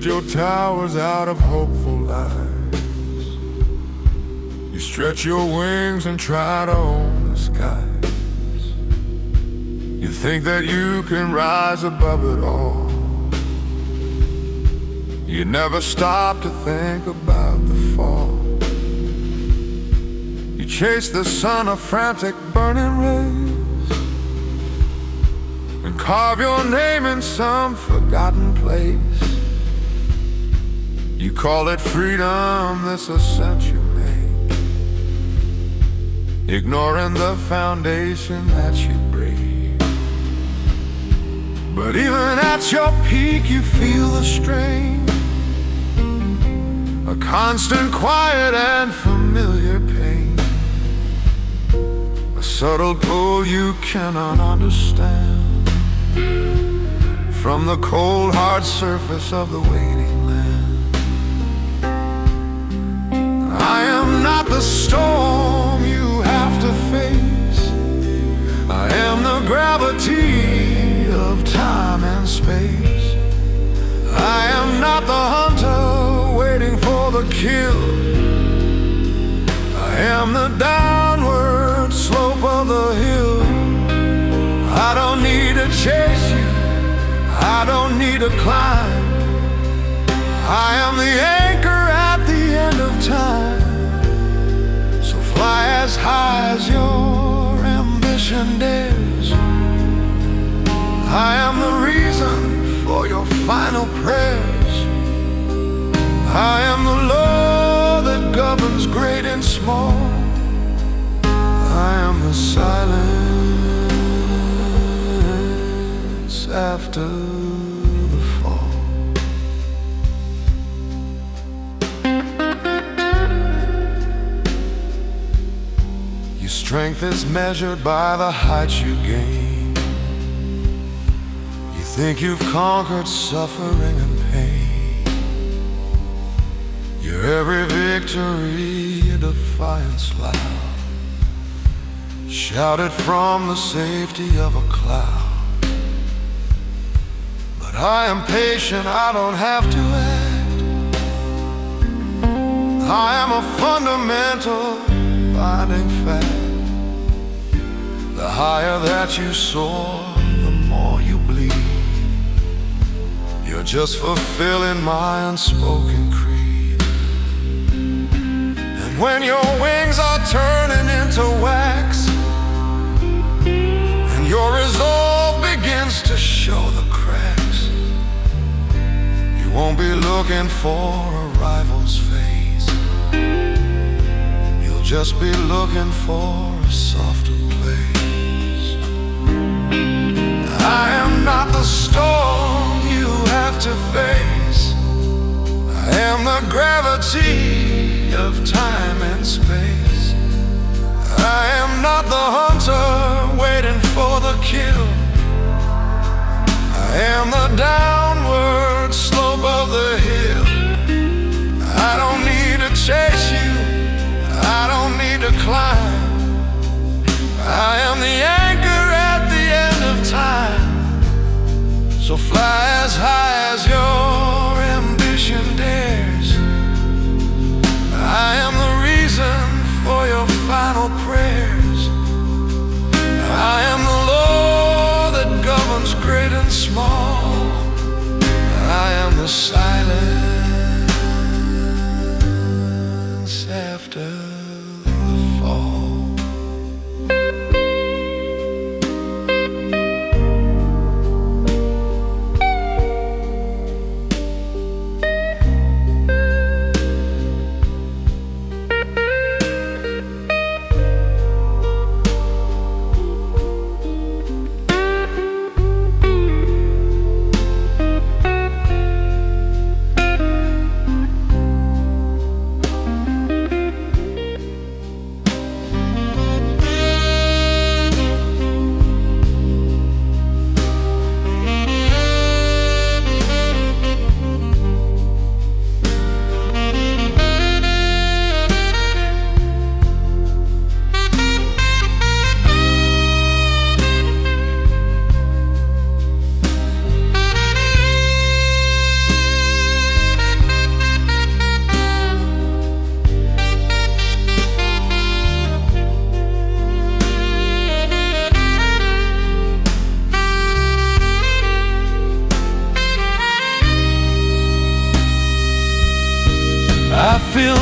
build your towers out of hopeful lies. You stretch your wings and try to own the skies. You think that you can rise above it all. You never stop to think about the fall. You chase the sun of frantic burning rays and carve your name in some forgotten place. You call it freedom, this ascent you make, ignoring the foundation that you break. But even at your peak you feel the strain, a constant quiet and familiar pain, a subtle pull you cannot understand, from the cold hard surface of the waiting land. I am not the storm you have to face. I am the gravity of time and space. I am not the hunter waiting for the kill. I am the downward slope of the hill. I don't need to chase you, I don't need to climb. I am the anchor at the end of time. So fly as high as your ambition dares. I am the reason for your final prayers. I am the law that governs great and small. I am the silence after the fall. Your strength is measured by the heights you gain. You think you've conquered suffering and pain. Your every victory a defiance loud, shouted from the safety of a cloud. But I am patient, I don't have to act. I am a fundamental binding fact. The higher that you soar, the more you bleed. You're just fulfilling my unspoken creed. When your wings are turning into wax and your resolve begins to show the cracks, you won't be looking for a rival's face. You'll just be looking for a softer place. I am not the storm you have to face. I am the gravity of time and space. I am not the hunter waiting for the kill. I am the downward slope of the hill. I don't need to chase you, I don't need to climb. I am the anchor at the end of time. So fly as high as your ambition dares. I am the reason for your final prayers. I am the law that governs great and small. I am the silence after the fall.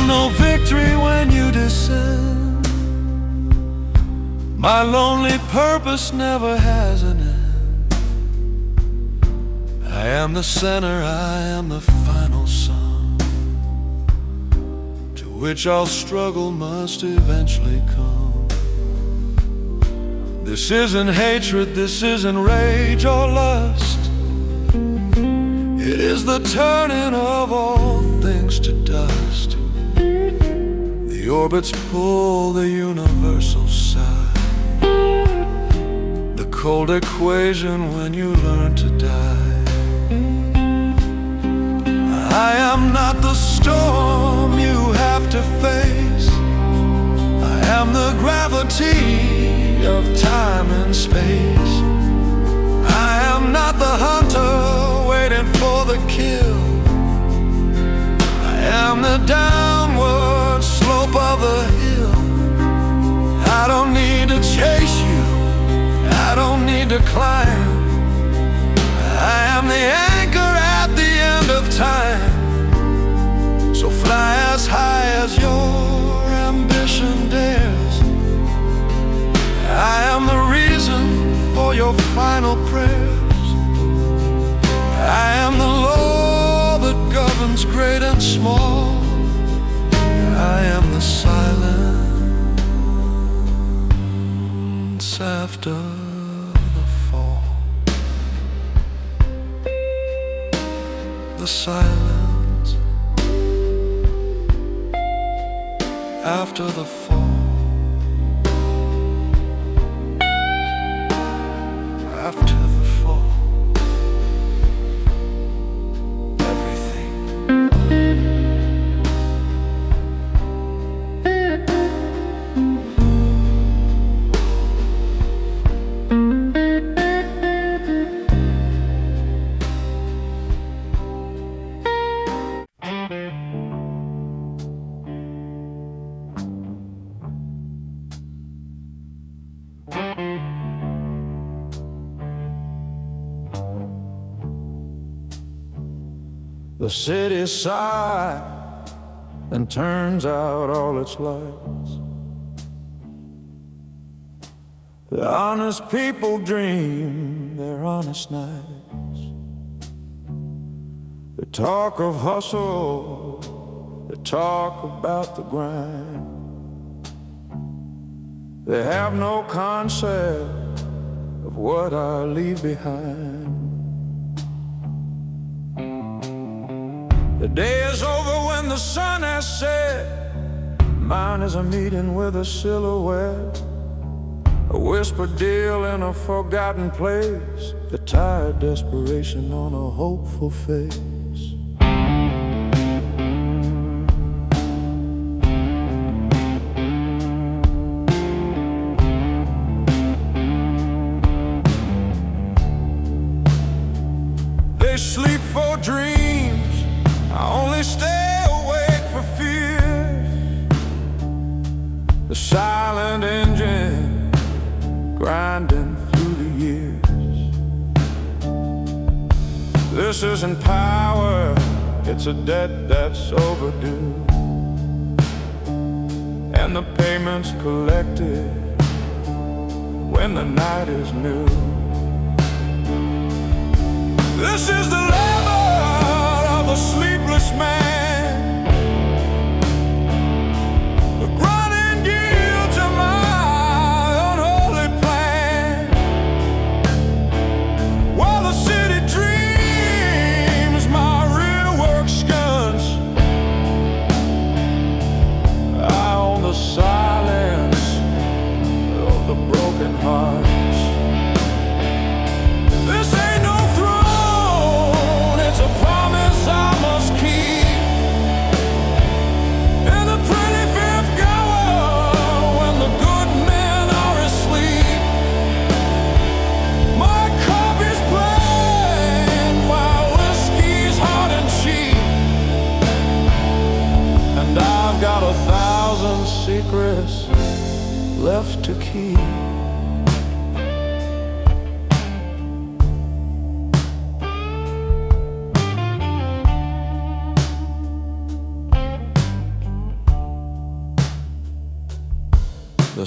no victory when you descend. My lonely purpose never has an end. I am the center, I am the final sum, to which all struggle must eventually come. This isn't hatred, this isn't rage or lust. It is the turning of all things to dust. The orbits pull the universal side, the cold equation when you learn to die. I am not the storm you have to face. I am the gravity of time and space. I am not the hunter waiting for the kill. I am the downward slope of the hill. I don't need to chase you, I don't need to climb. I am the anchor at the end of time. So fly as high as your ambition dares. I am the reason for your final prayers. I am the law that governs great and small. I am the silence after the fall. The silence after the fall. After the fall. The city sighs and turns out all its lights. The honest people dream their honest nights. They talk of hustle, they talk about the grind. They have no concept of what I leave behind. The day is over when the sun has set. Mine is a meeting with a silhouette, a whispered deal in a forgotten place, the tired desperation on a hopeful face. They sleep for dreams, I only stay awake for fears. The silent engine grinding through the years. This isn't power, it's a debt that's overdue, and the payment's collected when the night is new. This is the labor of a sleepless man, the grinding yield to my unholy plan. While the city dreams my real work skunks, I own the silence of the broken hearts. This ain't no throne, it's a promise I must keep.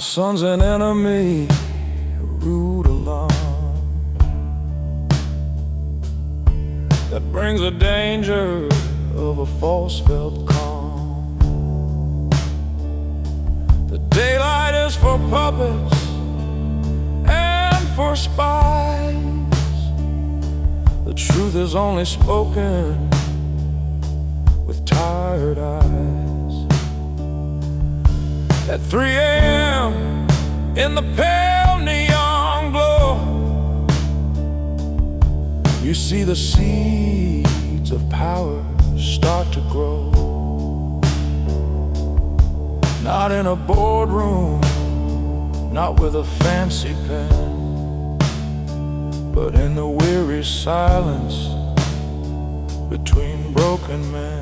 sun's an enemy, rude alarm that brings a danger of a false felt calm. The daylight is for puppets and for spies. The truth is only spoken with tired eyes. At 3 a.m. in the pale neon glow, you see the seeds of power start to grow. Not in a boardroom, not with a fancy pen, but in the weary silence between broken men.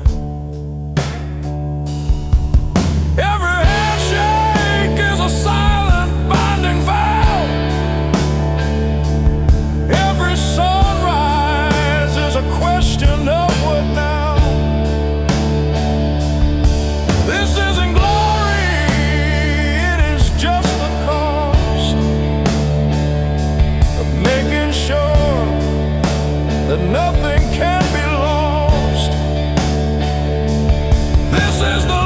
Every handshake is a silent binding vow. Every sunrise is a question of what now. This isn't glory, it is just the cost of making sure that nothing can be lost. This is the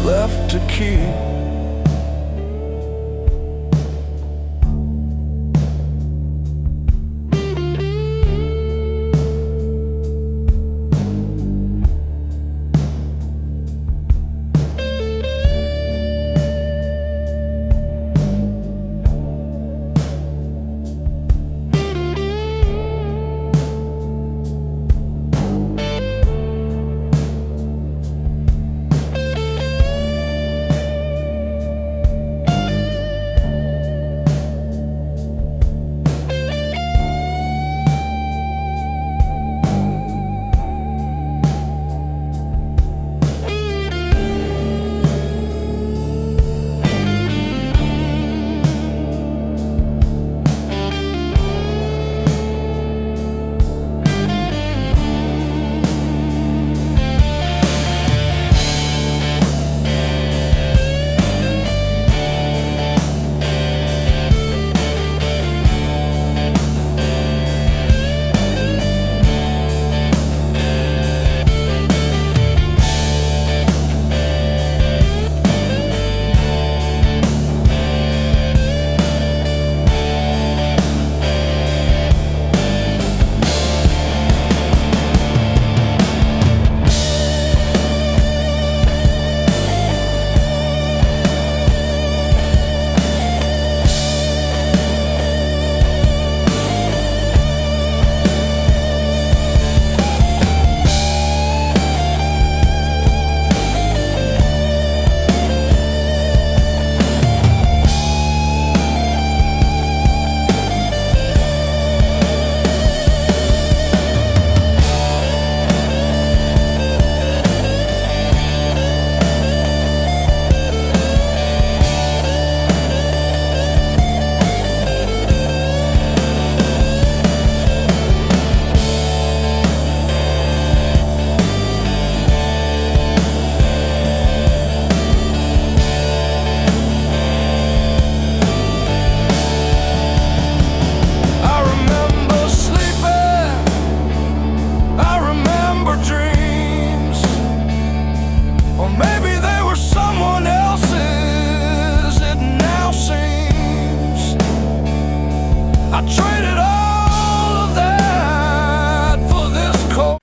left to keep. I traded all of that for this cold.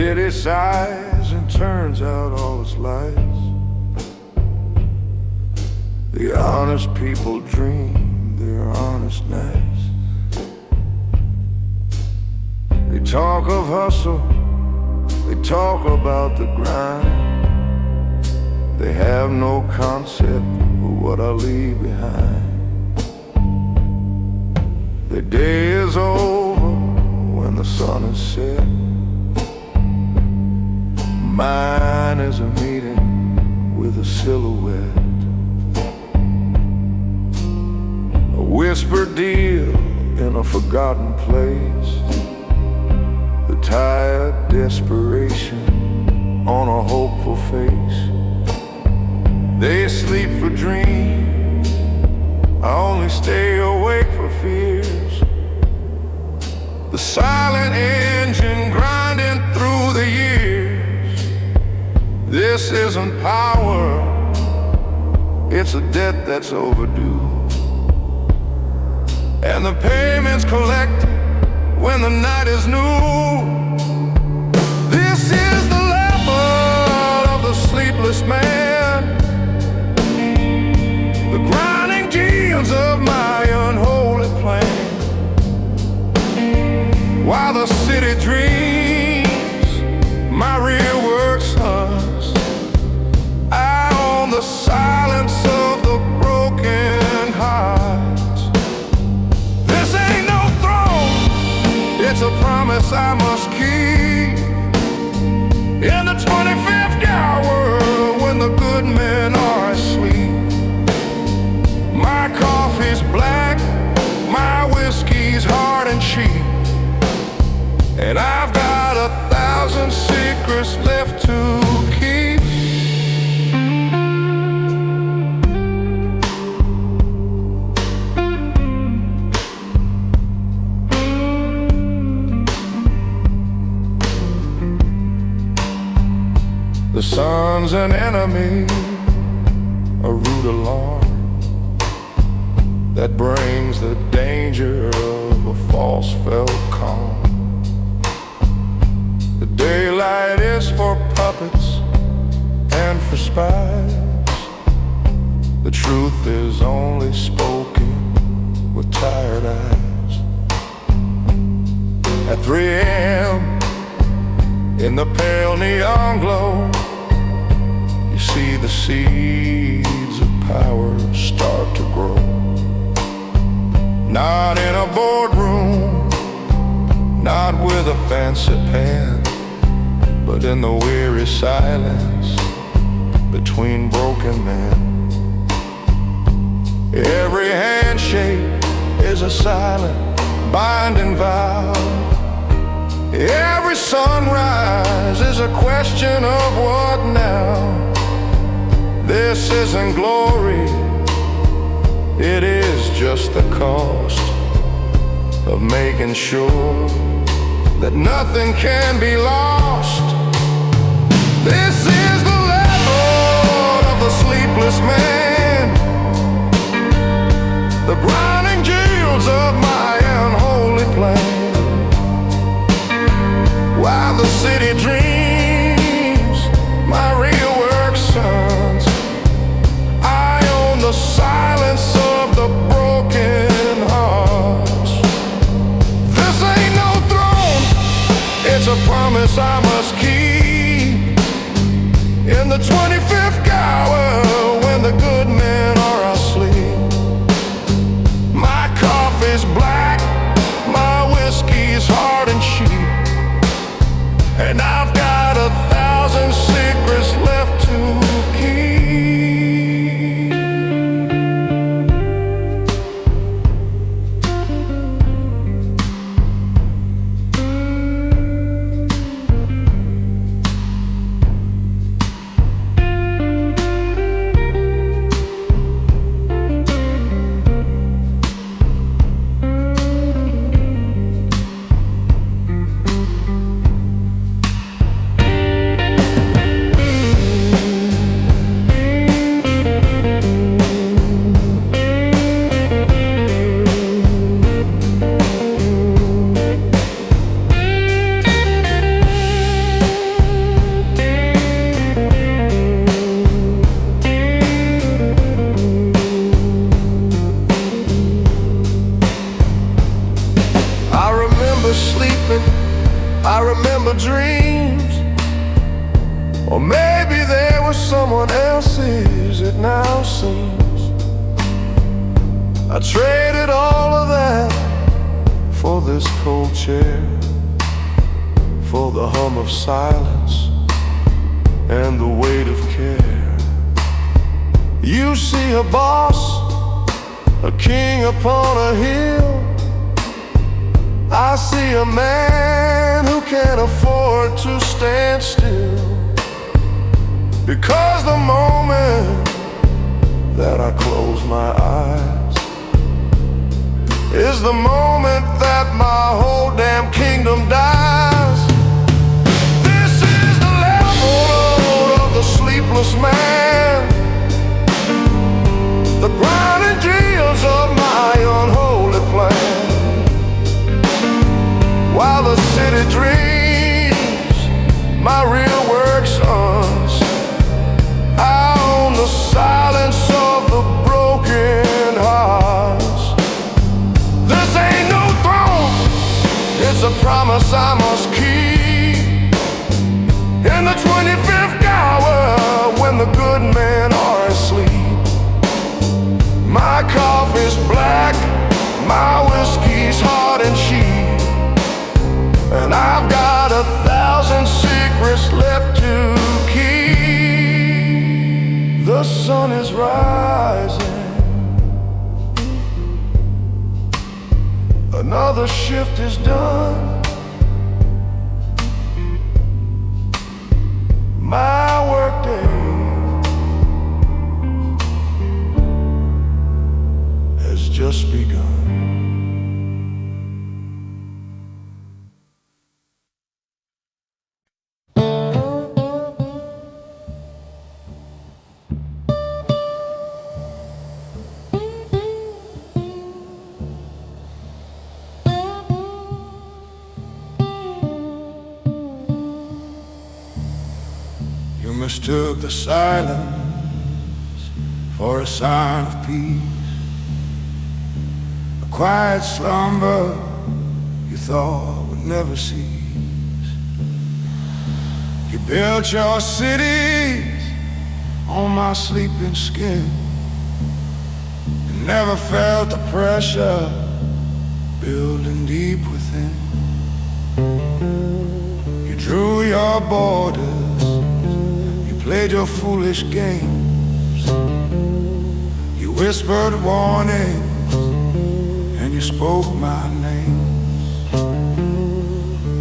city sighs and turns out all its lights. The honest people dream their honest nights. They talk of hustle, they talk about the grind. They have no concept of what I leave behind. The day is over when the sun is set. Mine is a meeting with a silhouette, a whispered deal in a forgotten place, the tired desperation on a hopeful face. They sleep for dreams, I only stay awake for fears. The silent engine grinding through the years. This isn't power, it's a debt that's overdue, and the payment's collected when the night is new. This is the level of the sleepless man, the grinding genes of my unholy plan. While the city dreams, my real work sons, I own the silence of the broken hearts. This ain't no throne, it's a promise I must keep. In the 25th hour, when the good men are asleep, my coffee's black, my whiskey's hard and cheap, and I've got 1,000 secrets left to keep. The sun's an enemy, a rude alarm that brings the danger of a false felt calm. The daylight is for puppets and for spies. The truth is only spoken with tired eyes. At 3 a.m. in the pale neon glow, you see the seeds of power start to grow. Not in a boardroom, not with a fancy pen, but in the weary silence between broken men. Every handshake is a silent, binding vow. Every sunrise is a question of what now. This isn't glory, it is just the cost of making sure that nothing can be lost. This is the level of the sleepless man, the grinding gears of my unholy plan. While the city dreams, my real work sons, I own the silence of the broken hearts. This ain't no throne, it's a promise I must keep. In the 25th hour, when the good men are asleep, my coffee's black, my whiskey's hard and cheap, and I've got 1,000 secrets left to keep. Or maybe there was someone else's, it now seems. I traded all of that for this cold chair, for the hum of silence and the weight of care. You see a boss, a king upon a hill. I see a man who can't afford to stand still, because the moment that I close my eyes is the moment that my whole damn kingdom dies. This is the level of the sleepless man, the grinding gears of my unholy plan. While the city dreams, my real work's unseen. I own the silence of the broken hearts. This ain't no throne, it's a promise I must keep. In the 25th hour, when the good men are asleep, my coffee's black, my whiskey's hard and cheap, and I've got 1,000 secrets left to keep. The sun is rising, another shift is done. My workday has just begun. You mistook the silence for a sign of peace, a quiet slumber you thought would never cease. You built your cities on my sleeping skin, and never felt the pressure building deep within. You drew your borders, played your foolish games. You whispered warnings and you spoke my name.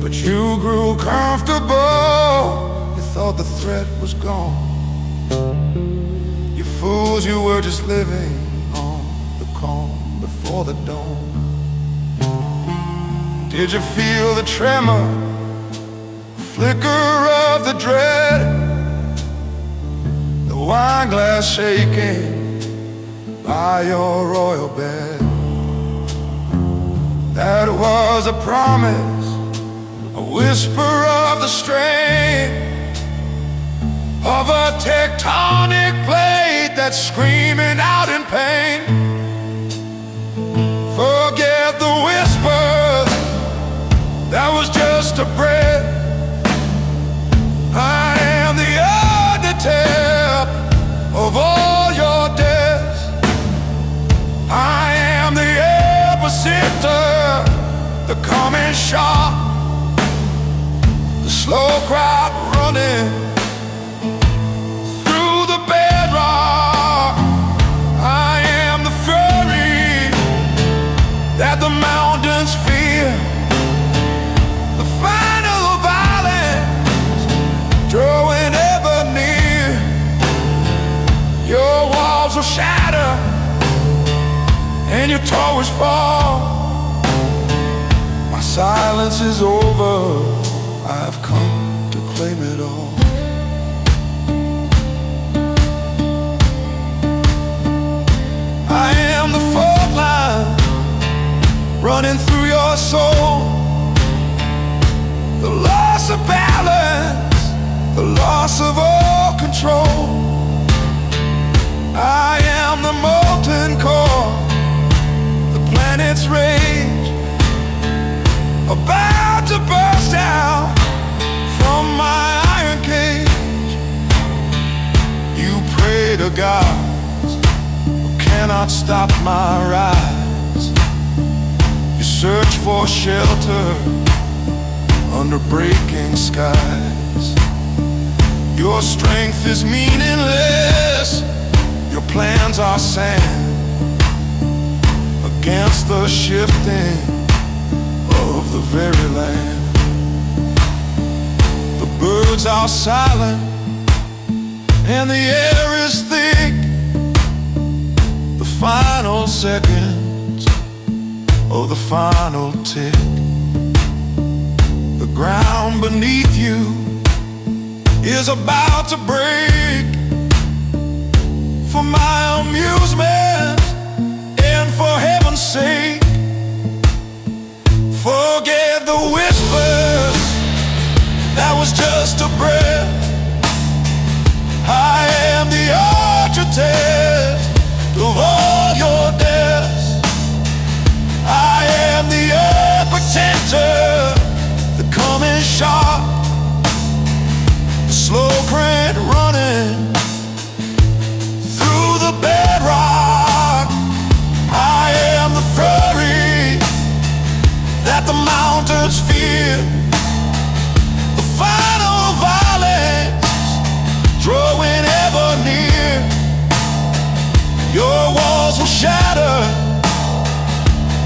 But you grew comfortable, you thought the threat was gone. You fools, you were just living on the calm before the dawn. Did you feel the tremor, flicker of the dread? Wine glass shaking by your royal bed. That was a promise, a whisper of the strain of a tectonic plate that's screaming out in pain. Forget the whisper, that was just a breath. I am the undertale of all your deaths. I am the epicenter, the coming shock, the slow crowd running through the bedrock. I am the fury that the mountains fear, the final violence drawing ever near. Your walls will shatter and your towers fall. My silence is over, I've come to claim it all. I am the fault line running through your soul, the loss of balance, the loss of all control. I am the molten core, the planet's rage, about to burst out from my iron cage. cannot stop my rise. You search for shelter under breaking skies. Your strength is meaningless, your plans are sand against the shifting of the very land. The birds are silent and the air is thick. The final seconds of the final tick. The ground beneath you is about to break. For my amusement and for heaven's sake, forget the whispers, that was just a breath. I am the architect of all your deaths. I am the epicenter, the coming shot, the slow print running through the bedrock. I am the fury that the mountains fear, the final violence drawing ever near. Your walls will shatter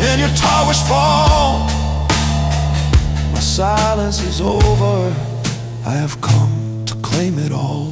and your towers fall. My silence is over, I have come to claim it all.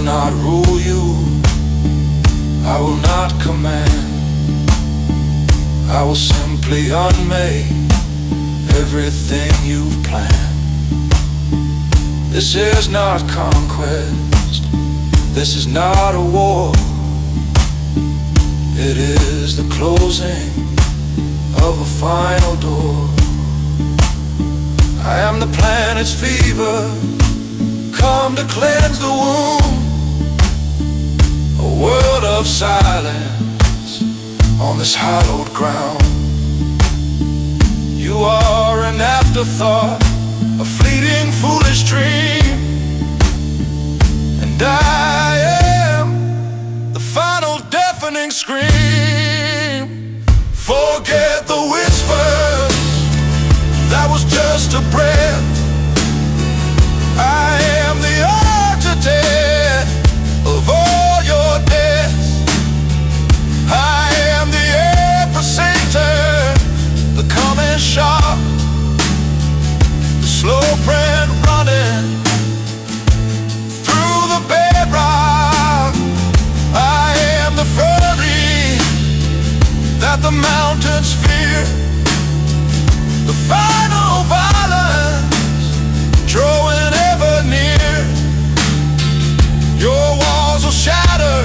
Not rule you, I will not command. I will simply unmake everything you've planned. This is not conquest, this is not a war. It is the closing of a final door. I am the planet's fever, come to cleanse the wound. A world of silence on this hallowed ground. You are an afterthought, a fleeting foolish dream, and I am the final deafening scream. Forget the whispers, that was just a breath. I am the architect of all your deaths. I am the epicenter, the coming shot, the slow print running through the bedrock. I am the fury that the mountains fear, the final violence drawing ever near. Your walls will shatter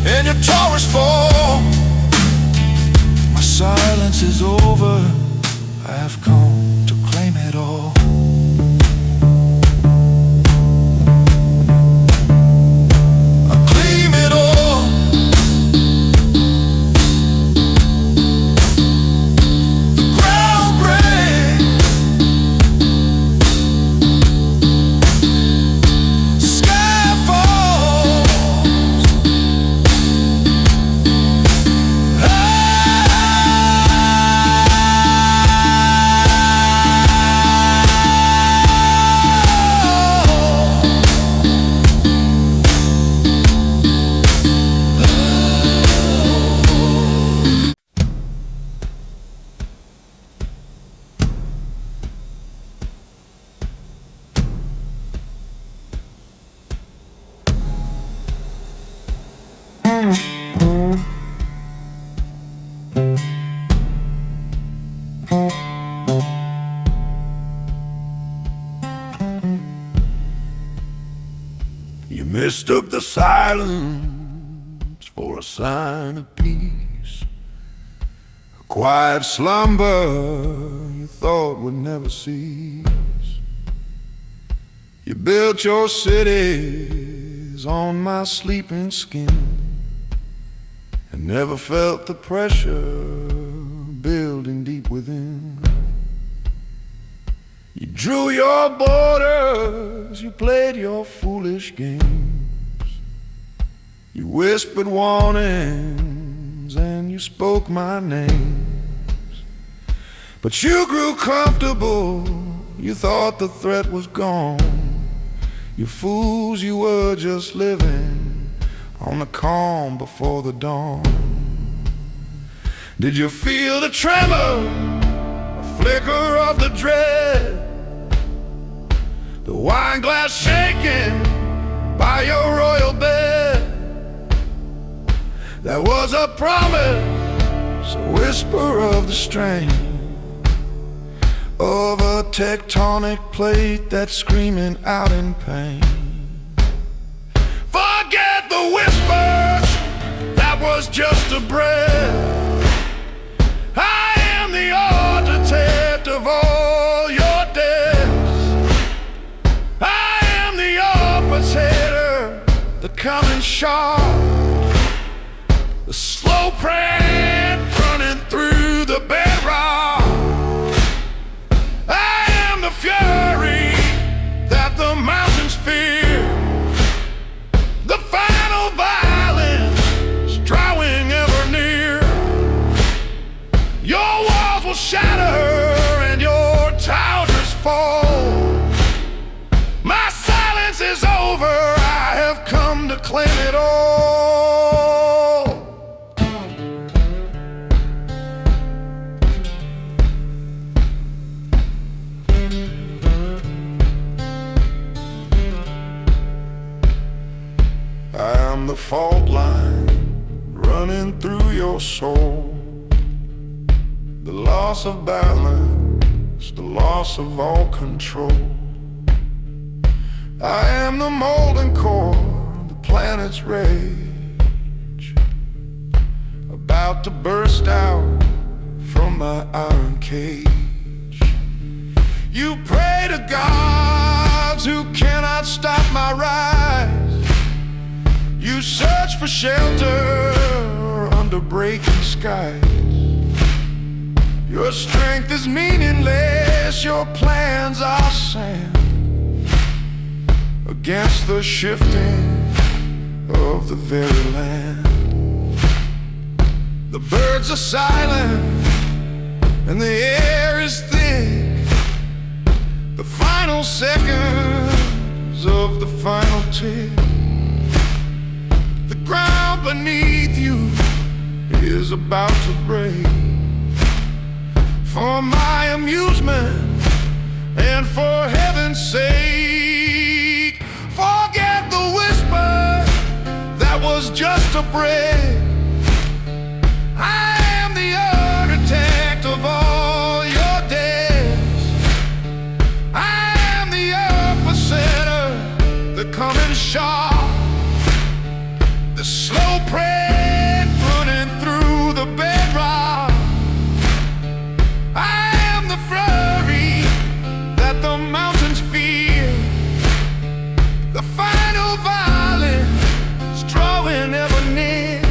and your towers fall. My silence is over, I have come to claim it all. I claim it all. The ground breaks, sky falls. I You mistook the silence for a sign of peace, a quiet slumber you thought would never cease. You built your cities on my sleeping skin and never felt the pressure building deep within. You drew your borders, you played your foolish games. You whispered warnings and you spoke my names. But you grew comfortable, you thought the threat was gone. You fools, you were just living on the calm before the dawn. Did you feel the tremor, a flicker of the dread? The wine glass shaking by your royal bed. That was a promise, a whisper of the strain of a tectonic plate that's screaming out in pain. Forget the whispers, that was just a breath. I am the architect of all your deaths. I am the oppositor, the coming sharp, the slow print running through the bedrock. I am the fury that the mountains fear, the final violence drawing ever near. Your walls will shatter and your towers fall. My silence is over, I have come to claim it all. I am the fault line running through your soul, the loss of balance, the loss of all control. I am the molten core, the planet's rage, about to burst out from my iron cage. You pray to gods who cannot stop my rise. You search for shelter under breaking skies. Your strength is meaningless, your plans are sand against the shifting of the very land. The birds are silent and the air is thick. The final seconds of the final tick. The ground beneath you is about to break. For my amusement and for heaven's sake, forget the whisper, that was just a break. I am the architect of all your days. I am the epicenter, the coming sharp, the slow print running through the bedrock. I am the fury that the mountains fear, the final violence drawing ever near.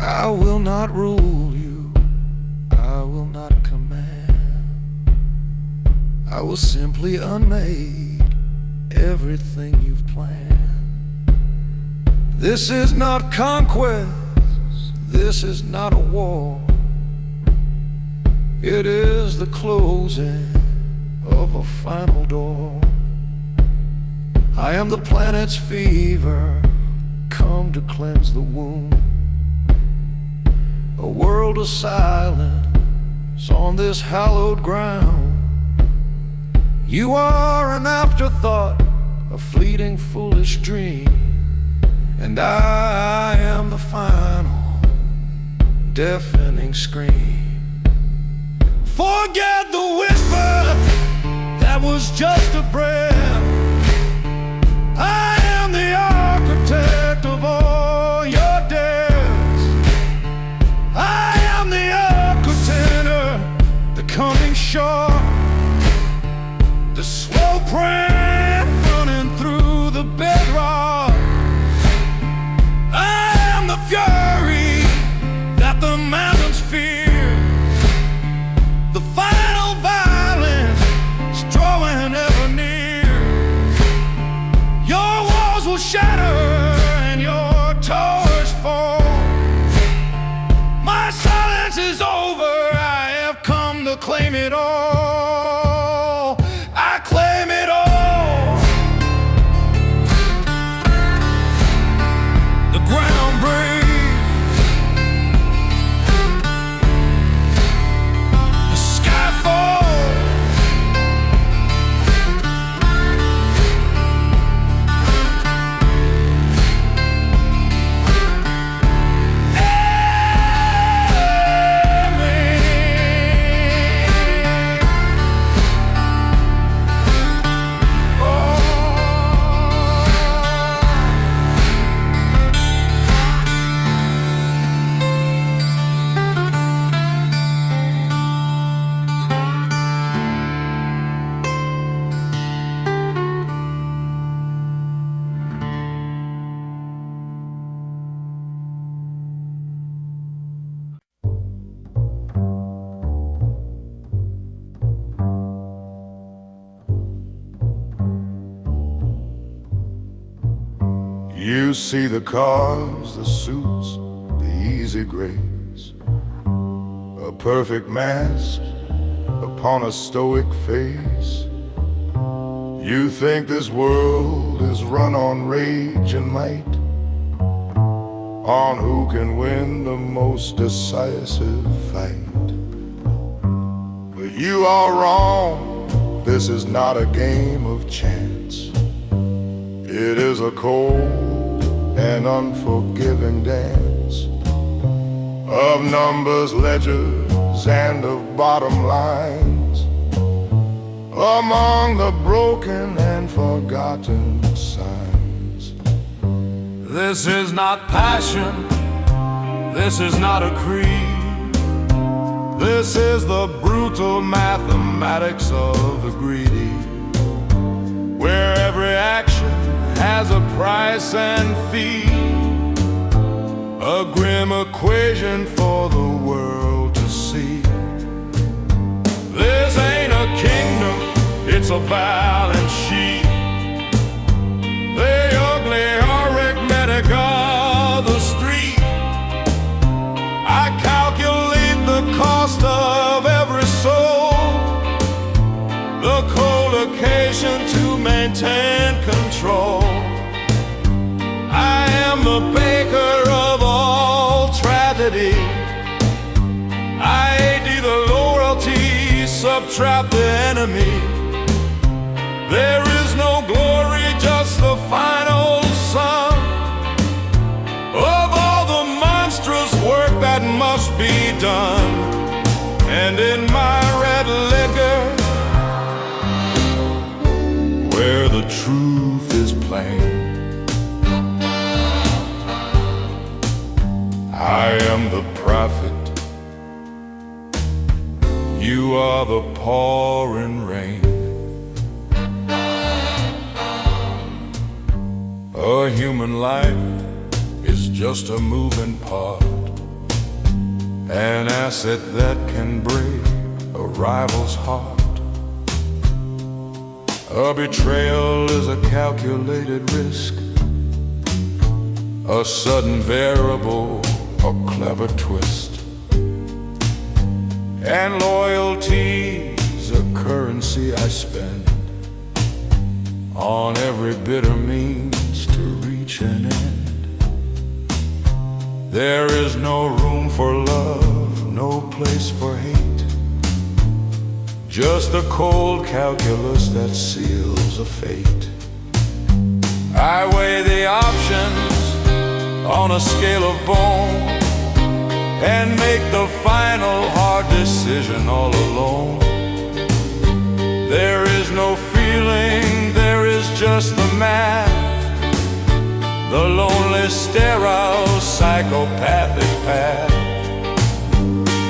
I will not rule you, I will not command. I will simply unmake everything you've planned. This is not conquest, this is not a war. It is the closing of a final door. I am the planet's fever, come to cleanse the wound. A world of silence on this hallowed ground. You are an afterthought, a fleeting foolish dream, and I am the final deafening scream. Forget the whisper, that was just a breath. I am the architect of all your deaths. I am the architector, the coming shore, the slow print running through the bedrock. I am the fury that the mountains fear, the final violence is drawing ever near. Your walls will shatter and your towers fall. My silence is over, I have come to claim it all. I claim it all. The ground breaks, the sky falls. You see the cars, the suits, the easy grace, a perfect mask upon a stoic face. You think this world is run on rage and might, on who can win the most decisive fight. But you are wrong, this is not a game of chance. It is a cold and unforgiving dance of numbers, ledgers, and of bottom lines, among the broken and forgotten signs. This is not passion, this is not a creed. This is the brutal mathematics of the greedy, where every action has a price and fee, a grim equation for the world to see. This ain't a kingdom, it's a balance sheet. The ugly arithmetic of the street. I calculate the cost of every soul, the co-location to maintain control. I am the baker of all tragedy. I AD the loyalty, subtract the enemy. There is no glory, just the final sum of all the monstrous work that must be done. And in my red liquor, where the truth is plain, I am the prophet, you are the pouring rain. A human life is just a moving part an asset that can break a rival's heart. A betrayal is a calculated risk, a sudden variable, a clever twist. And loyalty's a currency I spend on every bitter means to reach an end. There is no room for love, no place for hate, just the cold calculus that seals a fate. I weigh the options on a scale of bone and make the final hard decision all alone. There is no feeling, there is just the math, the lonely, sterile, psychopathic path.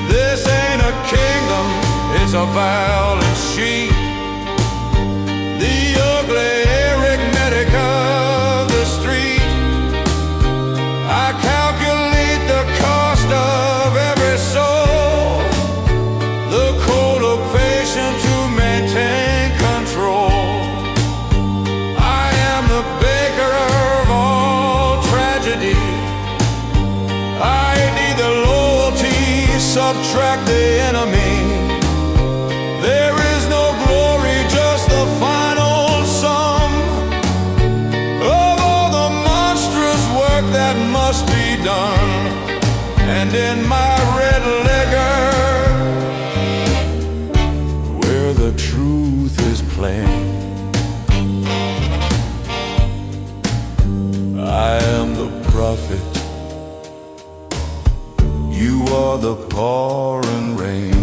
This ain't a kingdom, it's a balance sheet, the ugly arithmetic of the street. I calculate the cost of every soul, the co-location to maintain control. I am the baker of all tragedy. I need the loyalty, subtract the enemy. There is no glory, just the final sum of all the monstrous work that must be done. And in my red ledger, where the truth is plain, I am the prophet, you are the pouring rain.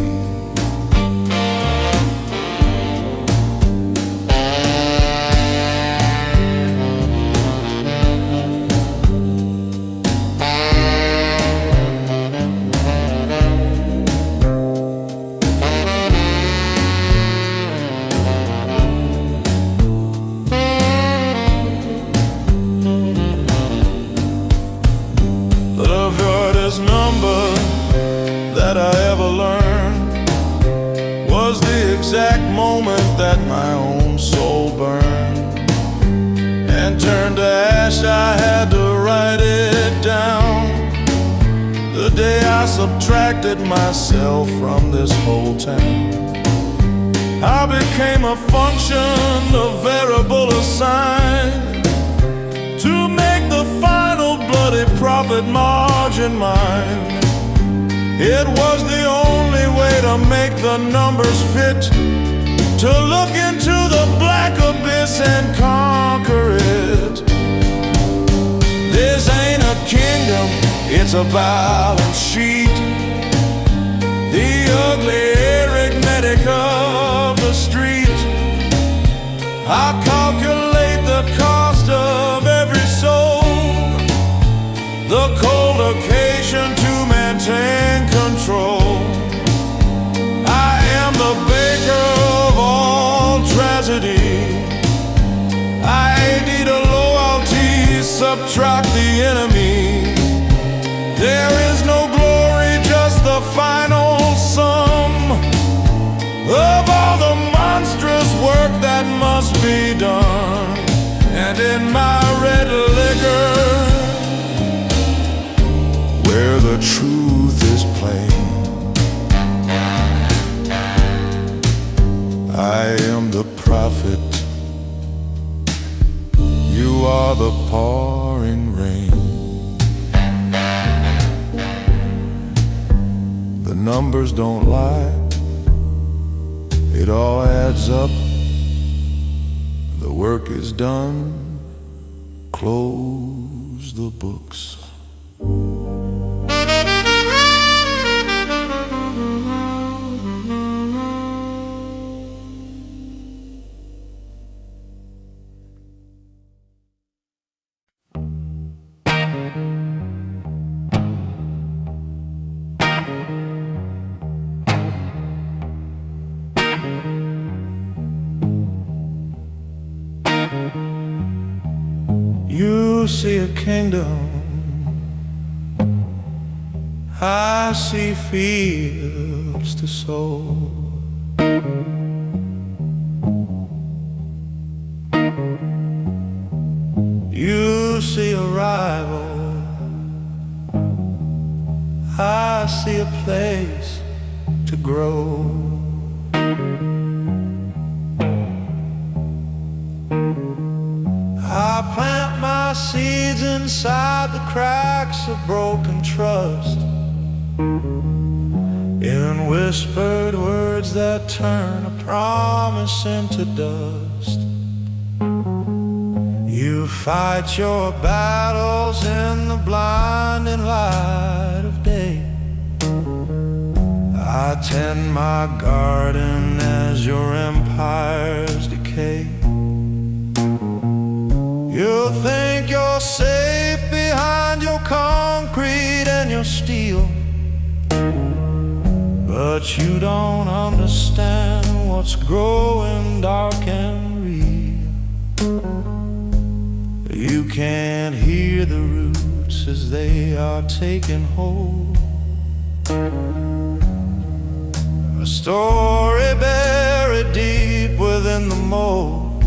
Number that I ever learned was the exact moment that my own soul burned and turned to ash. I had to write it down the day I subtracted myself from this whole town. I became a function, a variable assigned to make the final bloody profit margin mine. It was the only way to make the numbers fit, to look into the black abyss and conquer it. This ain't a kingdom, it's a balance sheet, the ugly arithmetic of the street. I calculate the cost of every soul, the co-location to maintain control. I am the baker of all tragedy. I need a loyalty, subtract the enemy. There is no glory, just the final sum of all the monstrous work that must be done. And in my red liquor, where the truth is plain, I am the prophet, you are the pouring rain. The numbers don't lie, it all adds up. The work is done, close the books. You see a kingdom, I see fields to sow. You see a rival, I see a place to grow. I plant my seeds inside the cracks of broken trust, in whispered words that turn a promise into dust. You fight your battles in the blinding light of day. I tend my garden as your empires decay. You think you're safe behind your concrete and your steel, but you don't understand what's growing dark and real. You can't hear the roots as they are taking hold. A story buried deep within the mold,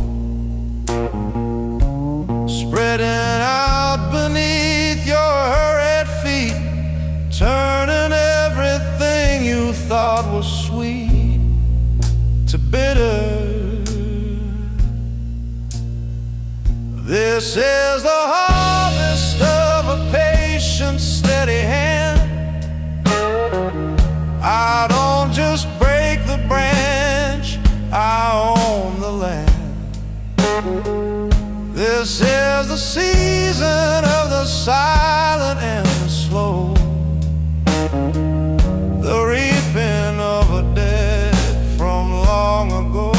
spreading out beneath your hurried feet, turning everything you thought was sweet to bitter. This is the harvest of a patient, steady hand. I don't just break the branch, I own the land. This is the season of the silent and the slow, the reaping of a dead from long ago.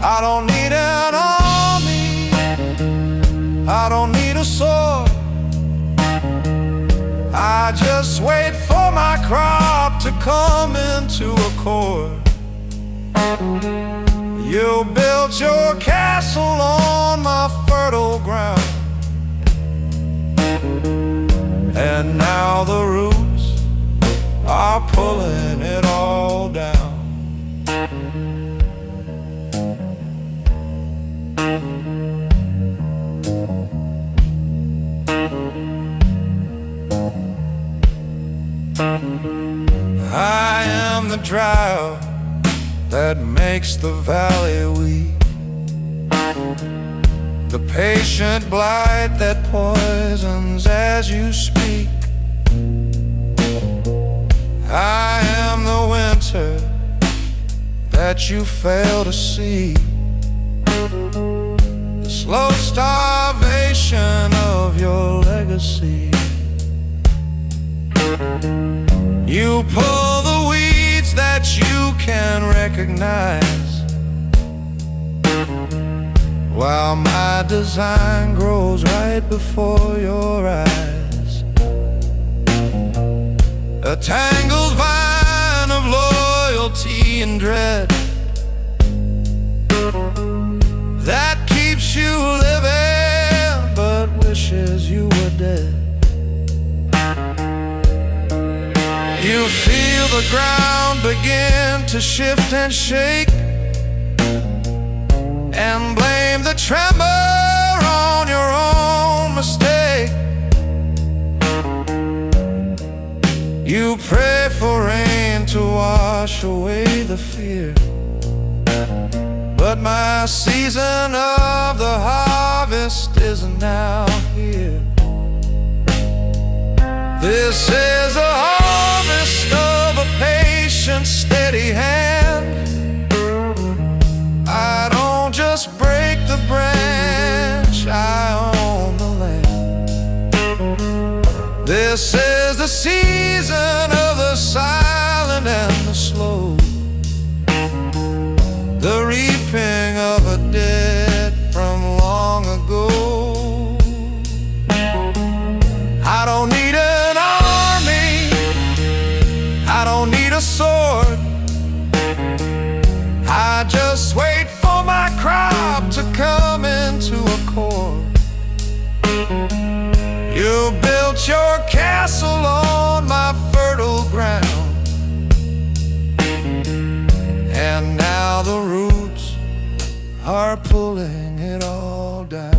I don't need an army, I don't need a sword. I just wait for my crop to come into accord. You built your castle on my fertile ground, and now the roots are pulling it all down. I am the drought that makes the valley weep, the patient blight that poisons as you speak. I am the winter that you fail to see, the slow starvation of your legacy. You pull the weeds that you can recognize, while my design grows right before your eyes. A tangled vine of loyalty and dread that keeps you living but wishes you were dead. You feel the ground begin to shift and shake, and blame the tremor on your own mistake. You pray for rain to wash away the fear, but my season of the harvest is now here. This is a harvest of a patient, steady hand. I don't just break the branch, I own the land. This is the season of the silent and the slow, the reaping of a dead from long ago. I don't need an army, I don't need a sword. I just wait for my crop to come into accord. You built built your castle on my fertile ground, and now the roots are pulling it all down.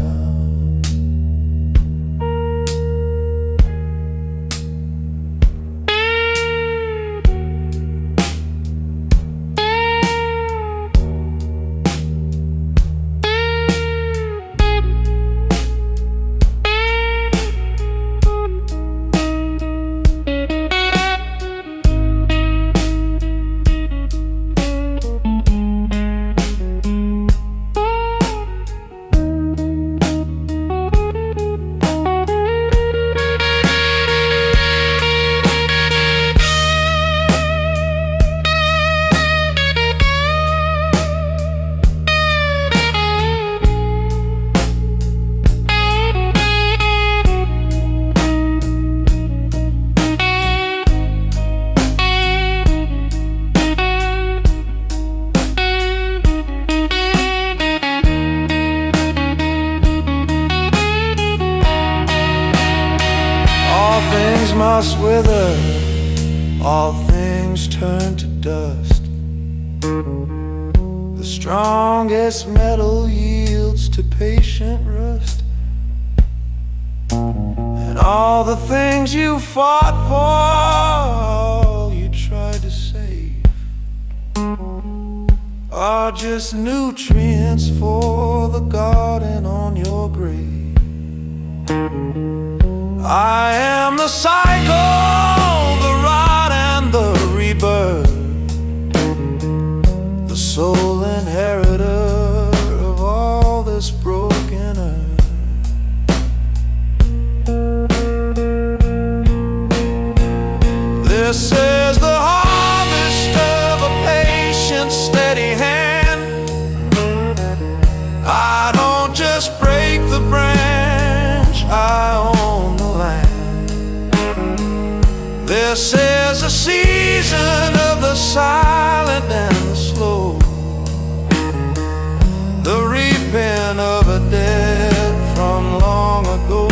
Things must wither, all things turn to dust. The strongest metal yields to patient rust, and all the things you fought for, all you tried to save, are just nutrients for the garden on your grave. I am the cycle, the rot and the rebirth, the sole inheritor of all this broken earth. This is the harvest of a patient, steady hand. I don't just break the branch, I own the land. This is a season of the silent and the slow, the reaping of a debt from long ago.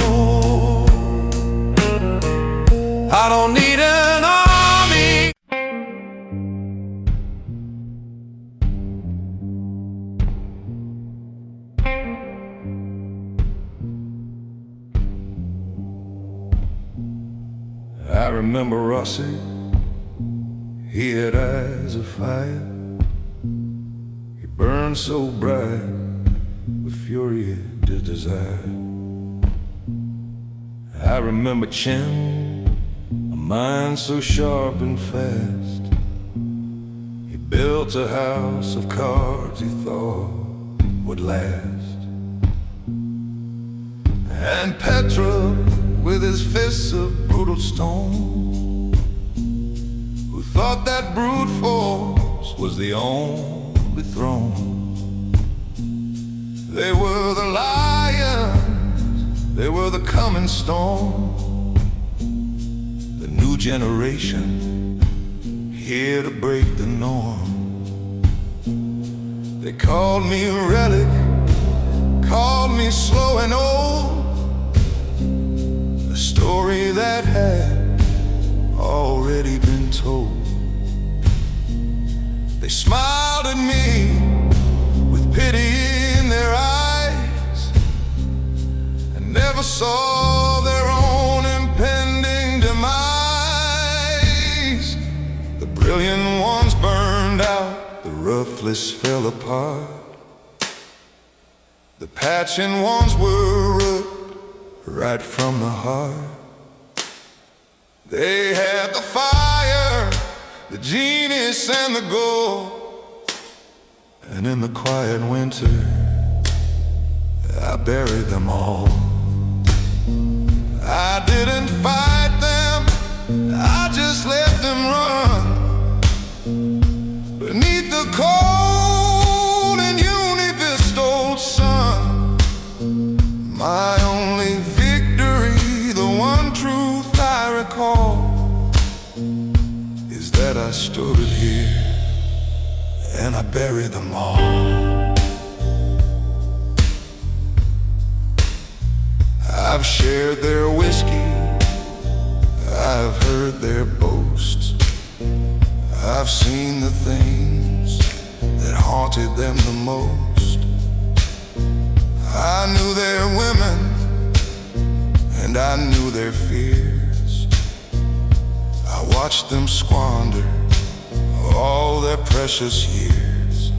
I don't need an army. I remember Rossi, he had eyes of fire. He burned so bright with fury and desire. I remember Chin, a mind so sharp and fast. He built a house of cards he thought would last. And Petra, with his fists of brutal stone, who thought that brute force was the only throne. They were the lions, they were the coming storm, the new generation here to break the norm. They called me a relic, called me slow and old, a story that had already been told. They smiled at me with pity in their eyes, and never saw their own impending demise. The brilliant ones burned out, the ruthless fell apart. The patching ones were ripped right from the heart. They had the fire, the genius and the gold, and in the quiet winter I buried them all. I didn't fight them, I just let them run beneath the cold and uni-vistoed sun. My only victory, the one truth I recall, is that I stood here and I buried them all. I've shared their whiskey I've heard their boasts, I've seen the things that haunted them the most. I knew their women, and I knew their fears. I watched them squander all their precious years.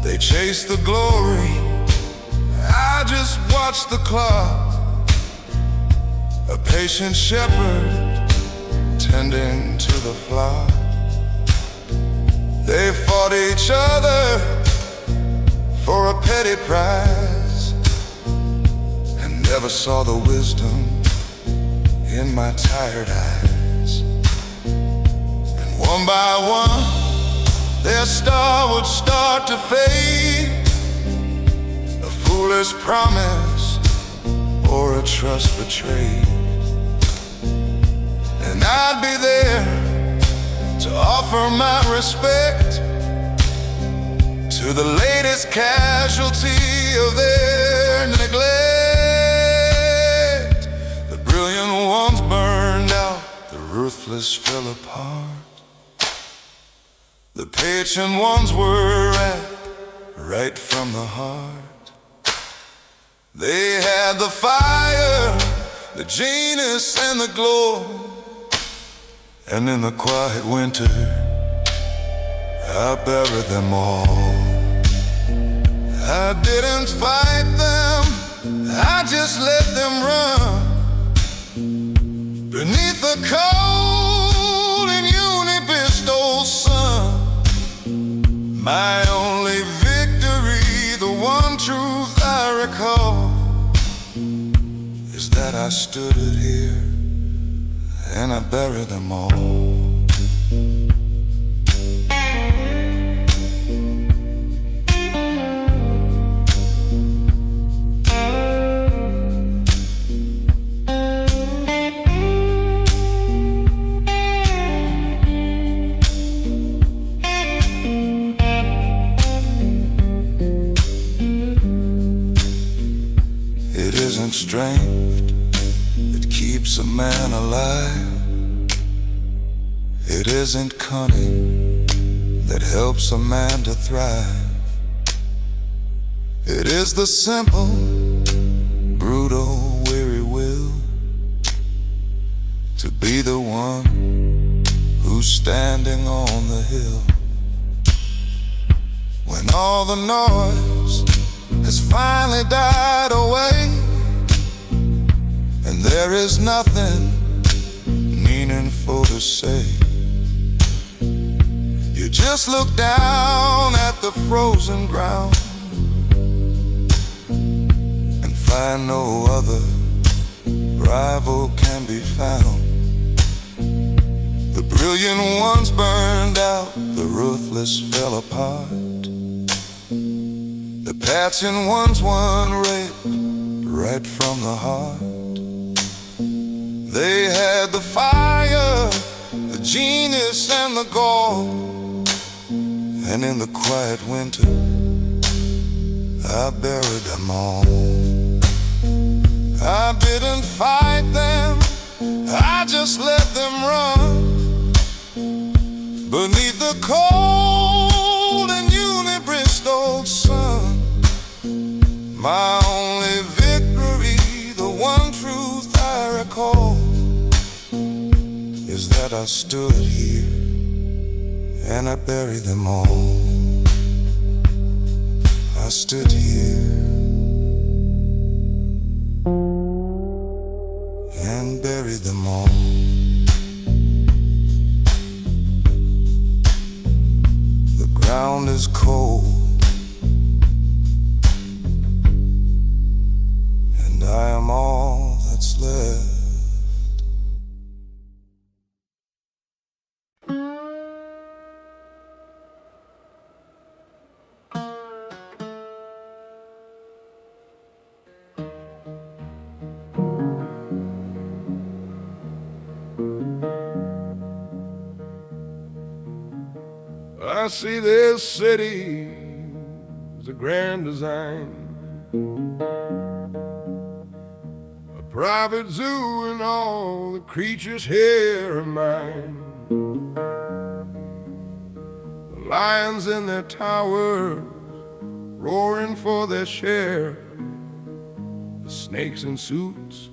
They chased the glory, I just watched the clock. A patient shepherd tending to the flock. They fought each other for a petty prize, and never saw the wisdom in my tired eyes. And one by one their star would start to fade, a foolish promise or a trust betrayed. And I'd be there to offer my respect to the latest casualty of their neglect. The brilliant ones burned out, the ruthless fell apart. The patient ones were right from the heart. They had the fire, the genius and the glow. And in the quiet winter, I buried them all. I didn't fight them, I just let them run beneath the cold and uni-pistol sun. My only victory, the one truth I recall, is that I stood here and I buried them all. It isn't strength that keeps a man alive. It isn't cunning that helps a man to thrive. It is the simple, brutal, weary will to be the one who's standing on the hill. When all the noise has finally died away, and there is nothing meaningful to say, you just look down at the frozen ground and find no other rival can be found. The brilliant ones burned out, the ruthless fell apart. The patient ones won rape right from the heart. They had the fire, the genius and the gall. And in the quiet winter, I buried them all. I didn't fight them, I just let them run beneath the cold and uni-Bristol sun. My only victory, the one truth I recall, is that I stood here and I buried them all. I stood here and buried them all. The ground is cold and I am all that's left. I see this city as a grand design, a private zoo and all the creatures here are mine. The lions in their towers roaring for their share, the snakes in suits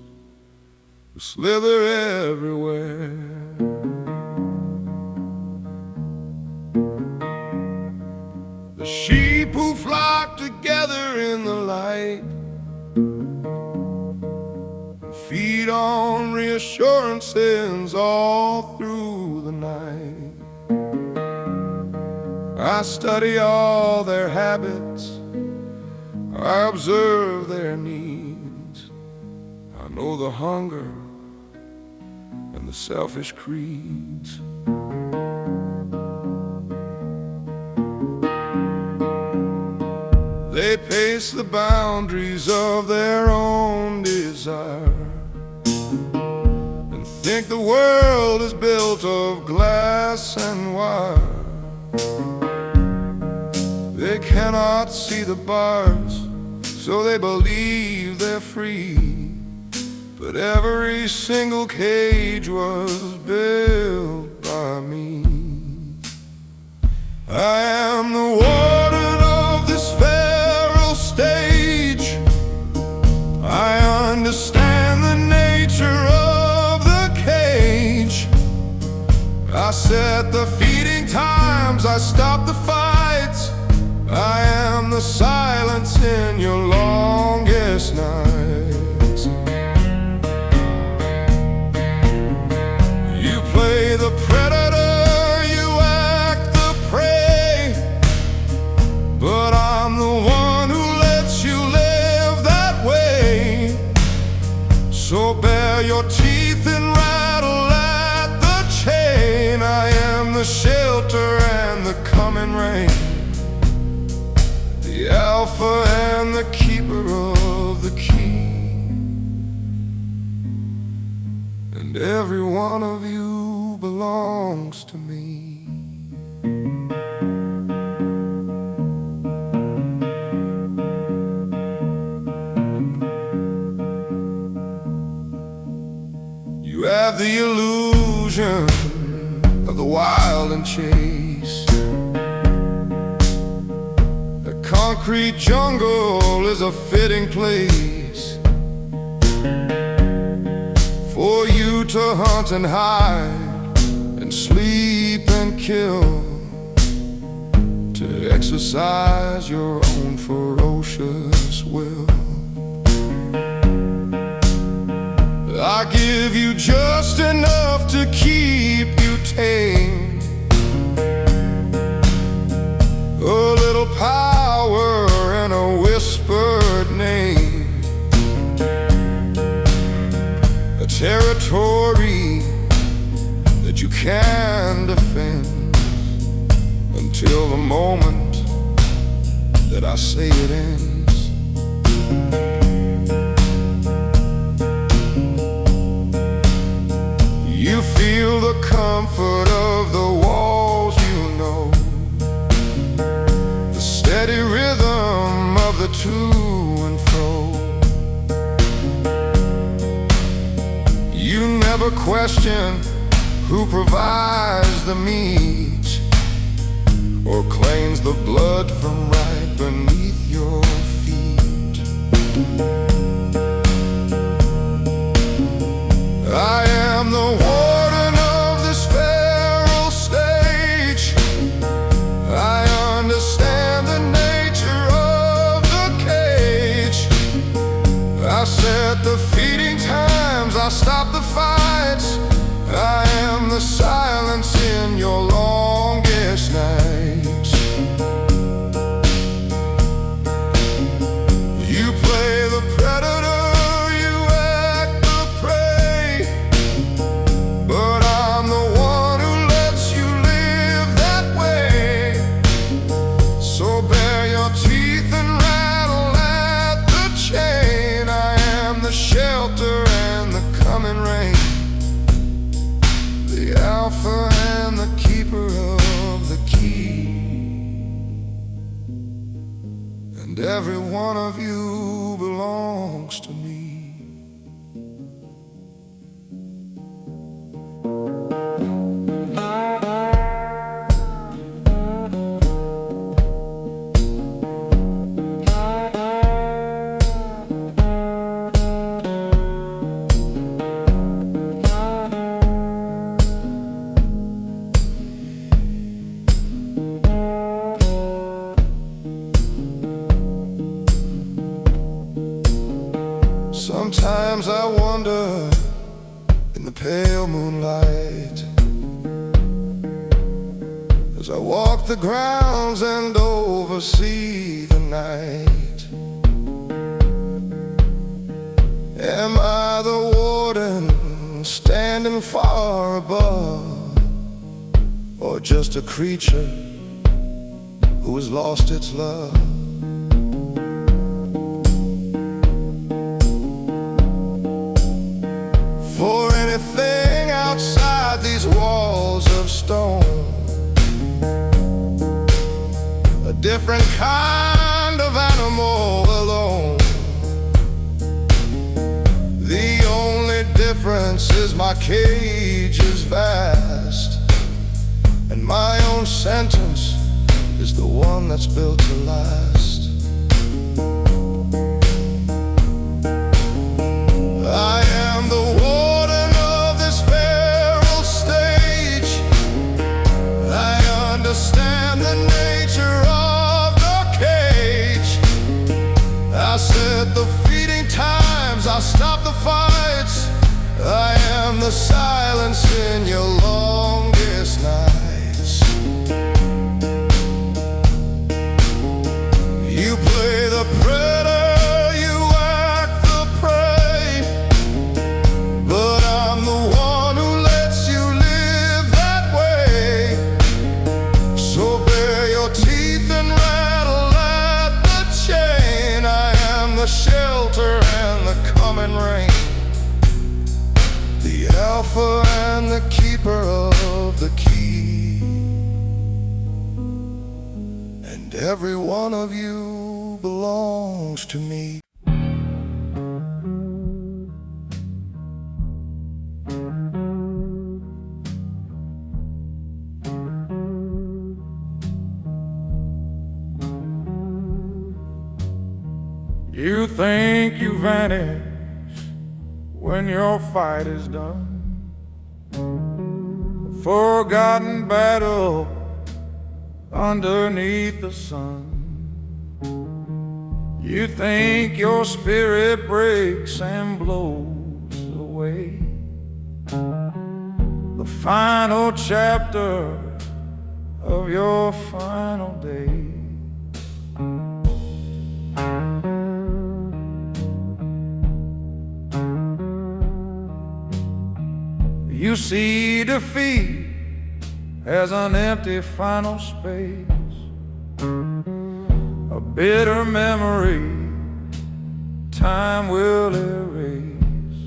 who slither everywhere. The sheep who flock together in the light and feed on reassurances all through the night. I study all their habits, I observe their needs. I know the hunger and the selfish creeds. They pace the boundaries of their own desire and think the world is built of glass and wire. They cannot see the bars, so they believe they're free. But every single cage was built by me. I am the warden of this feral stage. I understand the nature of the cage. I set the feeding times, I stop the fights. I am the silence in your longest nights. You play the predator, you act the prey, but I'm the one who lets you live that way. So bare your teeth and rattle at the chain. I am the shelter and the coming rain, the alpha and the keeper of the key. And every one of you belongs to me. You have the illusion of the wild and chase. The concrete jungle is a fitting place for you to hunt and hide and sleep and kill, to exercise your own ferocious will. I give you just enough to keep you tame, a little power and a whispered name, a territory that you can defend until the moment that I say it ends. You feel the comfort of the walls, you know, the steady rhythm of the to and fro. You never question who provides the meat or claims the blood from right beneath your feet. I am the warden of this feral stage. I understand the nature of the cage. I set the feeding times, I stop the fights. I am the silence in your longest nights. You play the predator, you act the prey, but I'm the one who lets you live that way. So bare your teeth and rattle at the chain. I am the shelter and the coming rain, the alpha and the keeper of the key. And every one of you belongs to me. pale moonlight as I walk the grounds and oversee the night. Am I the warden standing far above, or just a creature who has lost its love? For anything outside these walls of stone, a different kind of animal alone. The only difference is my cage is vast, and my own sentence is the one that's built to last. I am the warden of this feral stage. I understand the nature of the cage. I set the feeding times, I stop the fights. I am the silence in your longest nights. You play the predator, you act the prey, but I'm the one who lets you live that way. So bare your teeth and rattle at the chain. I am the shelter and the coming rain, the alpha and the keeper of the key. And every one of you belongs to me. You think you vanish when your fight is done, a forgotten battle underneath the sun. You think your spirit breaks and blows away, the final chapter of your final day. You see defeat as an empty final space, a bitter memory time will erase.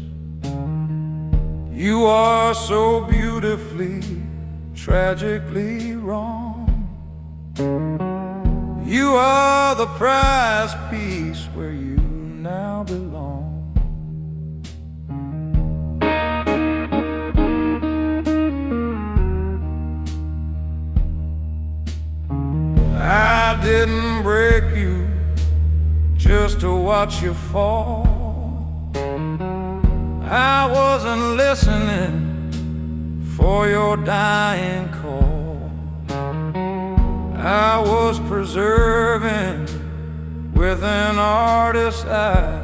You are so beautifully, tragically wrong. You are the prized piece where you now belong. I didn't break you just to watch you fall. I wasn't listening for your dying call. I was preserving with an artist's eye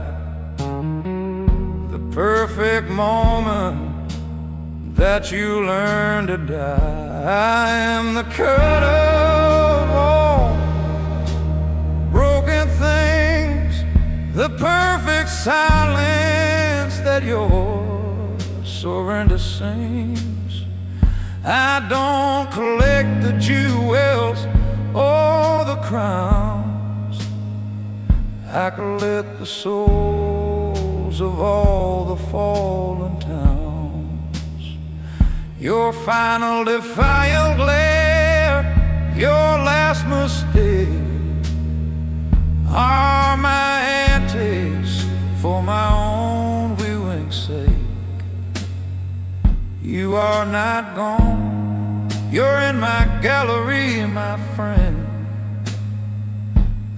the perfect moment that you learn to die. I am the cutter of all broken things, the perfect silence that your surrender sings. I don't collect the jewels or the crowns, I collect the souls of all the fallen towns. Your final defiant glare, your last mistake are my antics for my own viewing's sake. You are not gone, you're in my gallery, my friend,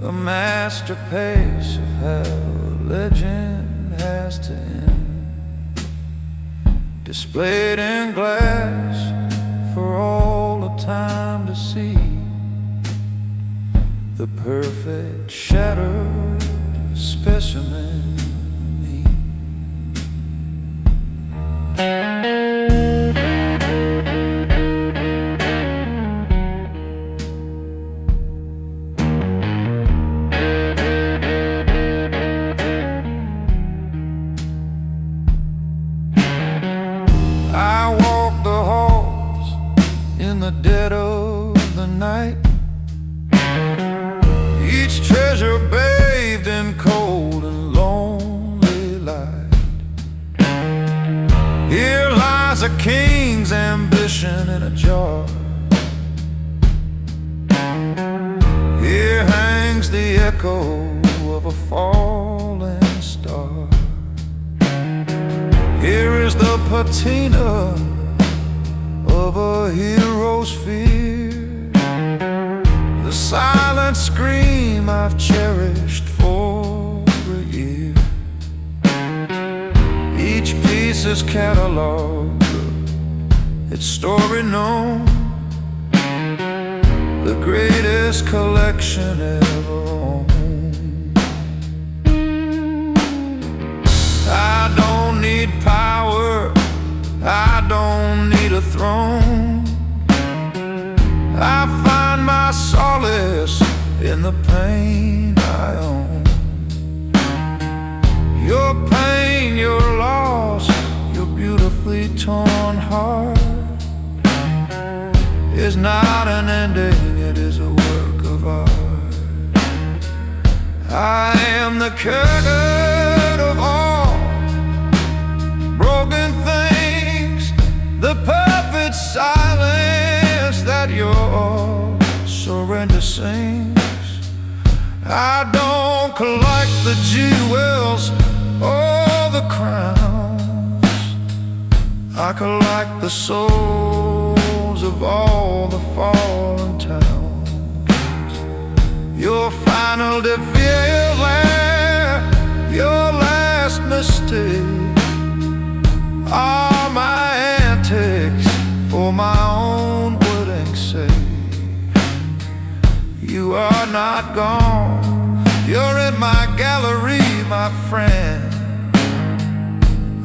a masterpiece of how legend has to end, displayed in glass for all the time to see, the perfect shattered specimen of me. Here lies a king's ambition in a jar. Here hangs the echo of a falling star. Here is the patina of a hero's fear, the silent scream I've cherished for a year. Each piece is cataloged, its story known, the greatest collection ever owned. I don't need power, I don't need a throne. I find my solace in the pain I own. Your pain, your loss, your beautifully torn heart is not an ending, it is a work of art. I am the curtain of all broken things, the perfect silence that your surrender sings. I don't collect the jewels or the crowns, I collect the souls of all the fallen towns. Your final défilé, your last mistake are my antics for my own wedding's sake. You are not gone, you're in my gallery, my friend,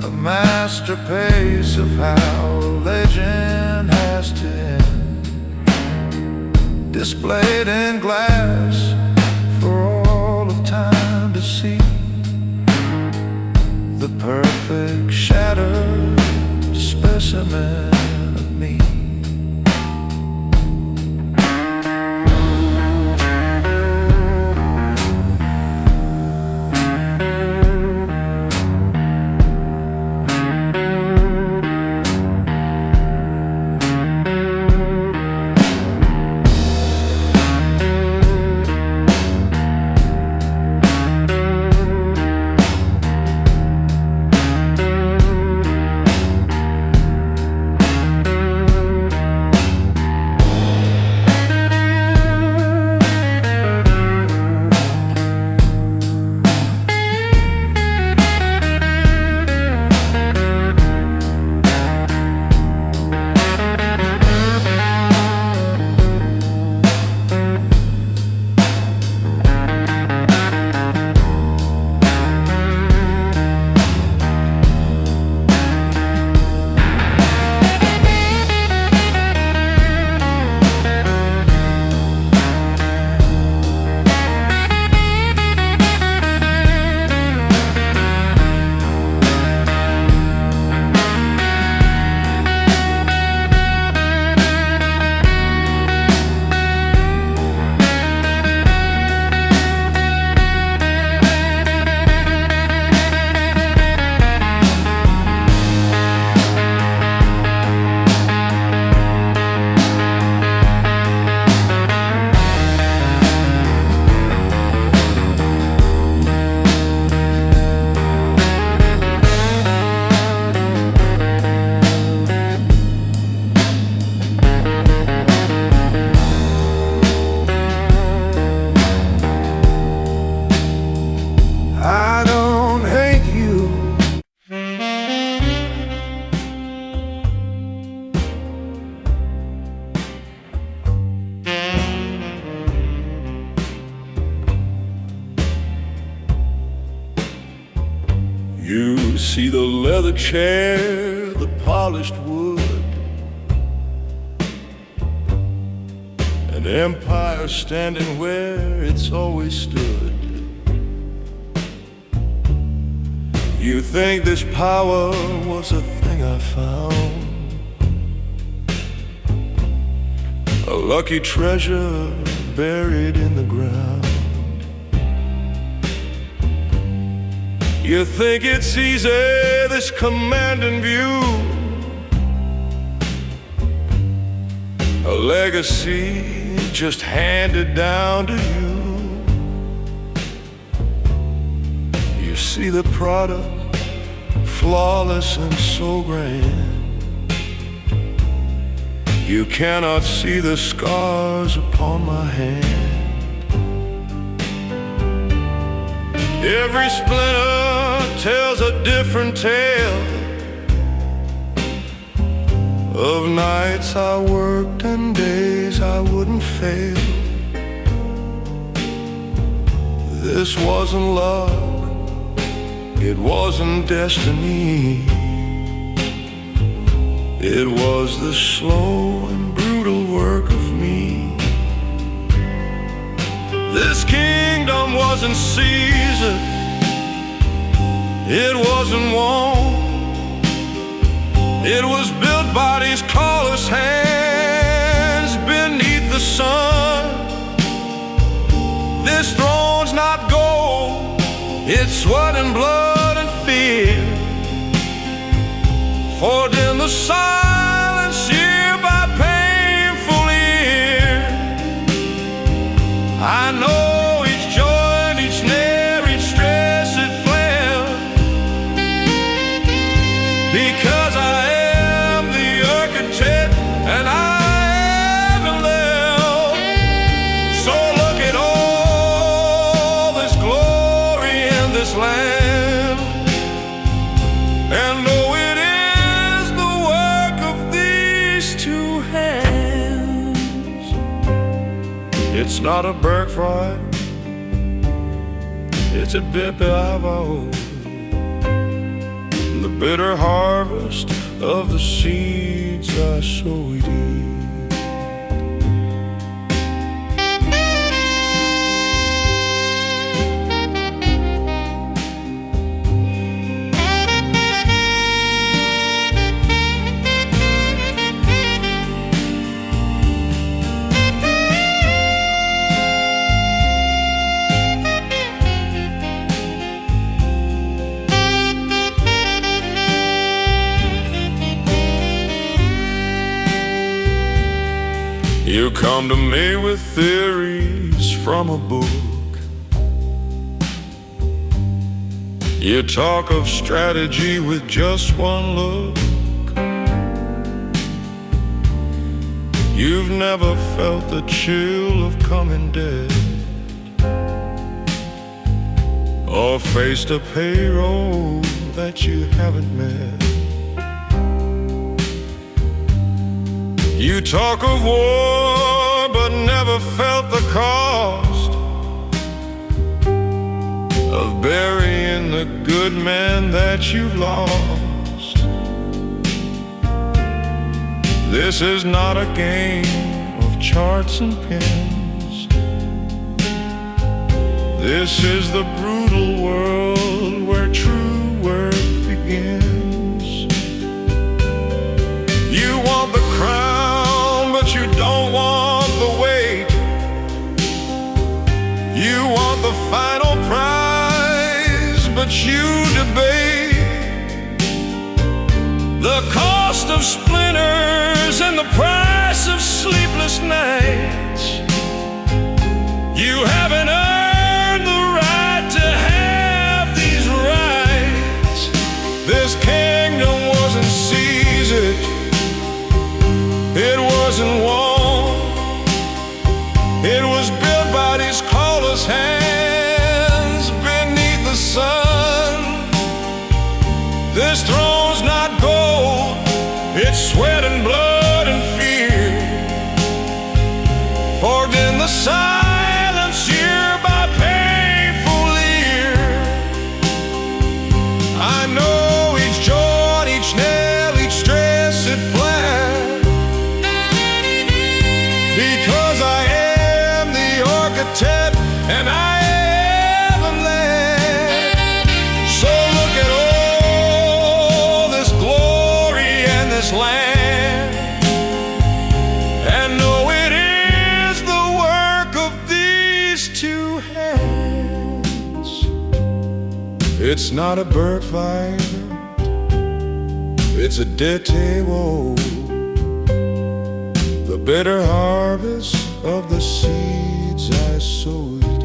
a masterpiece of how a legend has to end, displayed in glass for all of time to see, the perfect shattered specimen of me. You see the leather chair, the polished wood, an empire standing where it's always stood. You think this power was a thing I found, a lucky treasure buried in the ground. You think it's easy, this commanding view, a legacy just handed down to you. You see the product, flawless and so grand. You cannot see the scars upon my hand. Every splinter tells a different tale of nights I worked and days I wouldn't fail. This wasn't luck, it wasn't destiny. It was the slow and brutal work of me. This kingdom wasn't Caesar, it wasn't won. It was built by these callous hands beneath the sun. This throne's not gold, it's sweat and blood and fear, forged in the silence year by painful ear. I know each joy and each snare, each stress it flared, because I am the architect and I am in love. So look at all this glory in this land, and know it is the work of these two hands. It's not a birthright, it's a bit that I've owed, the bitter harvest of the seeds I sowed in. You come to me with theories from a book. You talk of strategy with just one look. You've never felt the chill of coming dead, or faced a payroll that you haven't met. You talk of war, but never felt the cost of burying the good men that you've lost. This is not a game of charts and pins. This is the brutal world where true work begins. You want the crown, but you don't want the weight. You want the final prize, but you debate the cost of splinters and the price of sleepless nights. You haven't earned the right to have these rights. This kingdom wasn't Caesar, it wasn't won. It was built by these callous hands beneath the sun. This throne's not gold, it's sweat and blood and fear, forged in the silence year by painful ear. I know each joint, each nail, each stress it flat, because I am the architect and I am a land. So look at all this glory and this land, and know it is the work of these two hands. It's not a bird fight, it's a dead table. The bitter harvest of the seeds I sowed deep.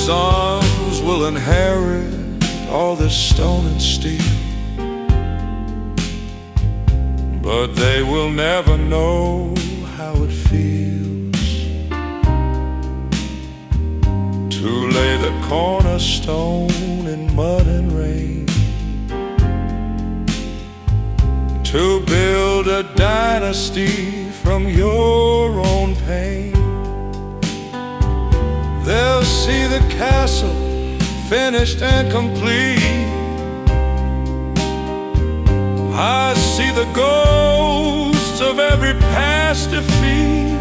Sons will inherit all this stone and steel, but they will never know how it feels to lay the cornerstone in mud and rain, to build a dynasty from your own pain. They'll see the castle finished and complete. I see the ghosts of every past defeat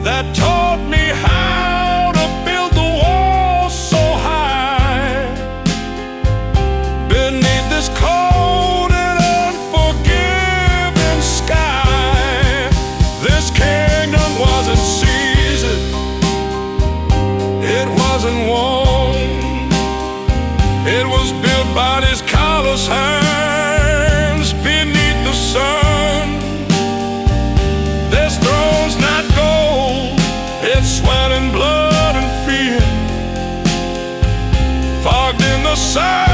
that taught me how to build the walls so high beneath this cold and unforgiving sky. This kingdom wasn't seasoned, it wasn't warm, it was built by these callous hands beneath the sun. This throne's not gold, it's sweat and blood and fear, fogged in the sun.